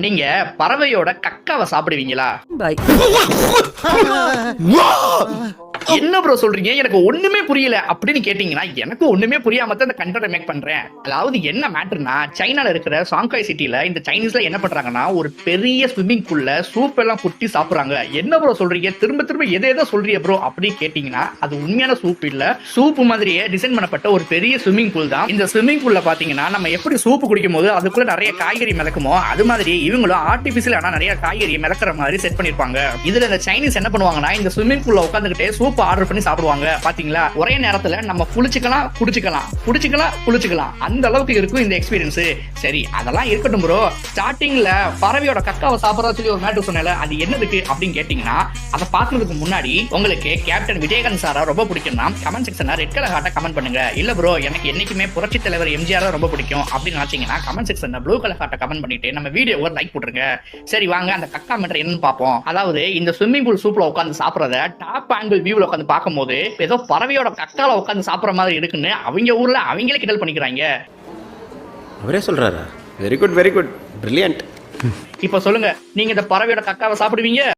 நீங்க பறவையோட கக்காவை சாப்பிடுவீங்களா? பாய். என்ன ப்ரோ சொல்றீங்க, எனக்கு ஒண்ணுமே புரியல அப்படின்னு கேட்டீங்கன்னா, எனக்கு ஒண்ணுமே புரியாம தான் இந்த கண்டென்ட் மேக் பண்றேன். அதாவது என்ன மேட்டர்னா, சைனால இருக்கிற சாங்காய் சிட்டில இந்த சைனீஸ்ல என்ன பண்றாங்கன்னா, ஒரு பெரிய ஸ்விம்மிங் பூல்ல சூப் எல்லாம் குட்டி சாப்பிடுறாங்க. என்ன ப்ரோ சொல்றீங்க, திரும்ப திரும்ப எதை சொல்றீங்க ப்ரோ அப்படின்னு கேட்டீங்கன்னா, அது உண்மையான சூப் இல்ல, சூப் மாதிரியே டிசைன் பண்ணப்பட்ட ஒரு பெரிய ஸ்விம்மிங் பூல் தான். இந்த ஸ்விம்மிங் பூல்ல பாத்தீங்கன்னா, நம்ம எப்படி சூப் குடிக்கும் போது அதுக்குள்ள நிறைய காய்கறி மிதக்குமோ, அது மாதிரி இவங்களும் ஆர்டிபிஷியல் ஆனா நிறைய காய்கறி மிதக்கிற மாதிரி செட் பண்ணிருப்பாங்க. இதுல இந்த சைனீஸ் என்ன பண்ணுவாங்கன்னா, இந்த ஸ்விம்மிங் பூல்ல உட்காந்துக்கிட்டே சூப் ஆர்டர் பண்ணி சாப்பிடுவாங்க. பாத்தீங்களா, ஒரே நேரத்துல நம்ம குளிச்சுக்கலாம், குளிச்சுக்கலாம் அந்த அளவுக்கு இருக்கும் இந்த எக்ஸ்பீரியன்ஸ். சரி, அதெல்லாம் இருக்கட்டும் ப்ரோ. ஸ்டார்டிங்ல பறவையோட கக்காவை சாப்பிடறதா சொல்லி ஒரு மேட்டர் சொன்னேன்ல, அது என்னதுக்கு அப்படின்னு கேட்டீங்கன்னா, அதை பாக்குறதுக்கு முன்னாடி உங்களுக்கு கேப்டன் விஜயகாந்த் சாரா ரொம்ப பிடிக்கும்னா கமெண்ட் செக்ஷன்ல ரெட் கலர் ஹார்ட்டை கமெண்ட் பண்ணுங்க. இல்ல ப்ரோ, எனக்கு என்னைக்குமே புரட்சி தலைவர் எம்ஜிஆர் ரொம்ப பிடிக்கும் அப்படின்னு நினைச்சீங்கன்னா கமெண்ட் செக்ஷன்ல ப்ளூ கலர் ஹார்ட்டை கமெண்ட் பண்ணிட்டு நம்ம வீடியோ ஒரு லைக் போட்டுருங்க. சரி வாங்க அந்த கக்கா மேட்டர் என்னன்னு பார்ப்போம். அதாவது இந்த ஸ்விம்மிங் பூல் சூப்ல உட்காந்து சாப்பிடறத டாப் ஆங்கிள் வியூல உட்காந்து பார்க்கும்போது ஏதோ பறவையோட கக்கால உட்காந்து சாப்பிடுற மாதிரி இருக்குன்னு அவங்க ஊர்ல அவங்களே கிண்டல் பண்ணிக்கிறாங்க. அவரே சொல்றாரா? Very good, brilliant. இப்ப சொல்லுங்க, நீங்க இந்த பறவையோட கக்காவை சாப்பிடுவீங்க?